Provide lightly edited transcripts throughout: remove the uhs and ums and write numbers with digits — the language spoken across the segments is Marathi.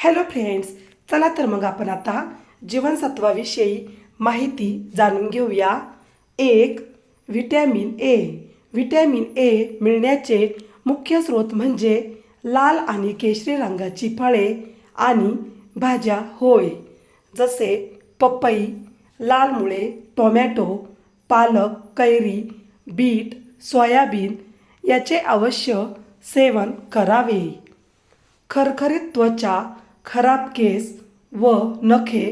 हॅलो फ्रेंड्स, चला तर मग आपण आता जीवनसत्वाविषयी माहिती जाणून घेऊया. एक, व्हिटॅमिन ए. व्हिटॅमिन ए मिळण्याचे मुख्य स्रोत म्हणजे लाल आणि केशरी रंगाची फळे आणि भाज्या होय, जसे पपई, लाल मुळे, टोमॅटो, पालक, कैरी, बीट, सोयाबीन याचे अवश्य सेवन करावे. खरखरीत त्वचा, खराब केस व नखे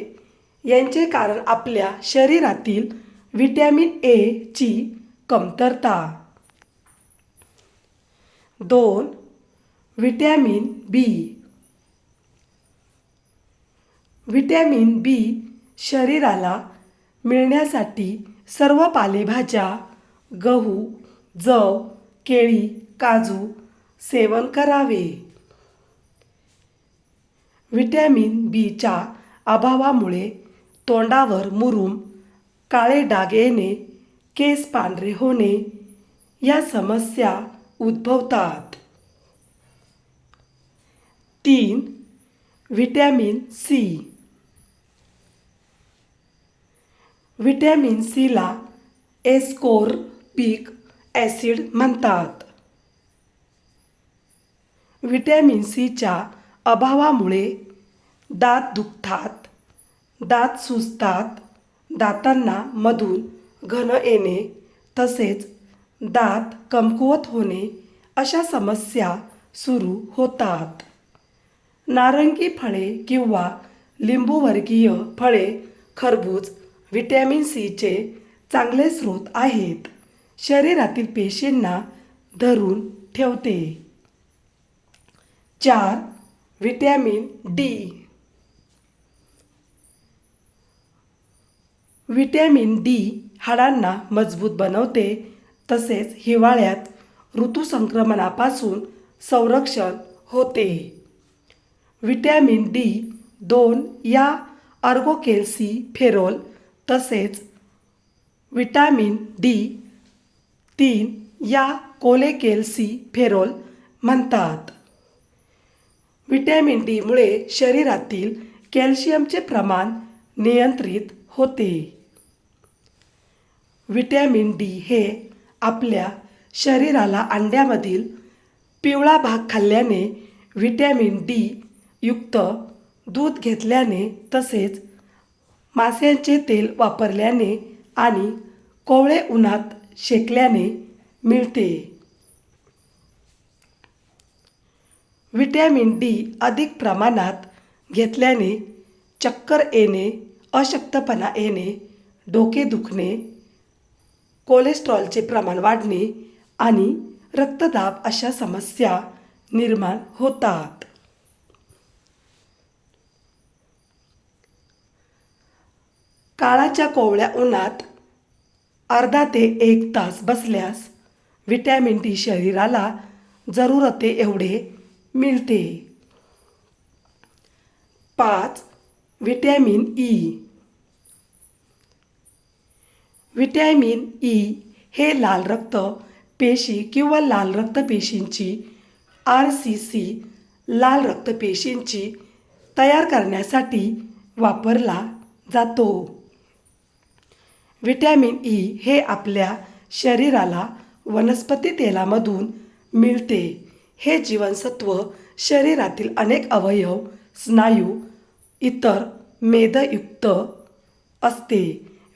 यांचे कारण आपल्या शरीरातील व्हिटॅमिन ए ची कमतरता. 2. व्हिटॅमिन बी. व्हिटॅमिन बी शरीराला मिळण्यासाठी सर्व पालेभाज्या, गहू, जव, केळी, काजू सेवन करावे. व्हिटॅमिन बीच्या अभावामुळे तोंडावर मुरूम, काळे डाग येणे, केस पांढरे होणे या समस्या उद्भवतात. 3. Vitamin C. व्हिटॅमिन सीला एस्कोर्बिक ॲसिड म्हणतात. व्हिटॅमिन सीच्या अभावामुळे दात दुखतात, दात सुजतात, दातांना मधून घन येणे तसेच दात कमकुवत होणे अशा समस्या सुरू होतात. नारंगी फळे किंवा लिंबूवर्गीय फळे, खरबूज व्हिटॅमिन सीचे चांगले स्रोत आहेत. शरीरातील पेशींना धरून ठेवते. 4. Vitamin D. व्हिटॅमिन डी हाडांना मजबूत बनवते तसेच हिवाळ्यात ऋतुसंक्रमणापासून संरक्षण होते. व्हिटॅमिन डी 2 या अर्गोकॅल्सिफेरॉल तसेच व्हिटॅमिन डी 3 या कोलेकॅल्सिफेरॉल म्हणतात. व्हिटॅमिन डी मुळे शरीरातील कॅल्शियमचे प्रमाण नियंत्रित होते. व्हिटॅमिन डी हे आपल्या शरीराला अंड्यामधील पिवळा भाग खाल्ल्याने, व्हिटॅमिन डी युक्त दूध घेतल्याने तसेच माशांचे तेल वापरल्याने आणि कोवळे उन्हात शेकल्याने मिळते. व्हिटॅमिन डी अधिक प्रमाणात घेतल्याने चक्कर येणे, अशक्तपणा येणे, डोके दुखणे, कोलेस्ट्रॉलचे प्रमाण वाढणे आणि रक्तदाब अशा समस्या निर्माण होतात. काळाच्या कोवळ्या उन्हात अर्धा ते 1 तास बसल्यास व्हिटॅमिन डी शरीराला जरूरते एवढे मिळते. 5. Vitamin E. व्हिटॅमिन ई हे लाल रक्त पेशी किंवा लाल रक्तपेशींची RCC लाल रक्तपेशींची तयार करण्यासाठी वापरला जातो. व्हिटॅमिन ई हे आपल्या शरीराला वनस्पती तेलामधून मिळते. हे जीवनसत्व शरीरातील अनेक अवयव, स्नायू, इतर मेदयुक्त असते.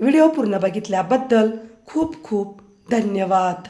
व्हिडिओ पूर्ण बघितल्याबद्दल खूप खूप धन्यवाद.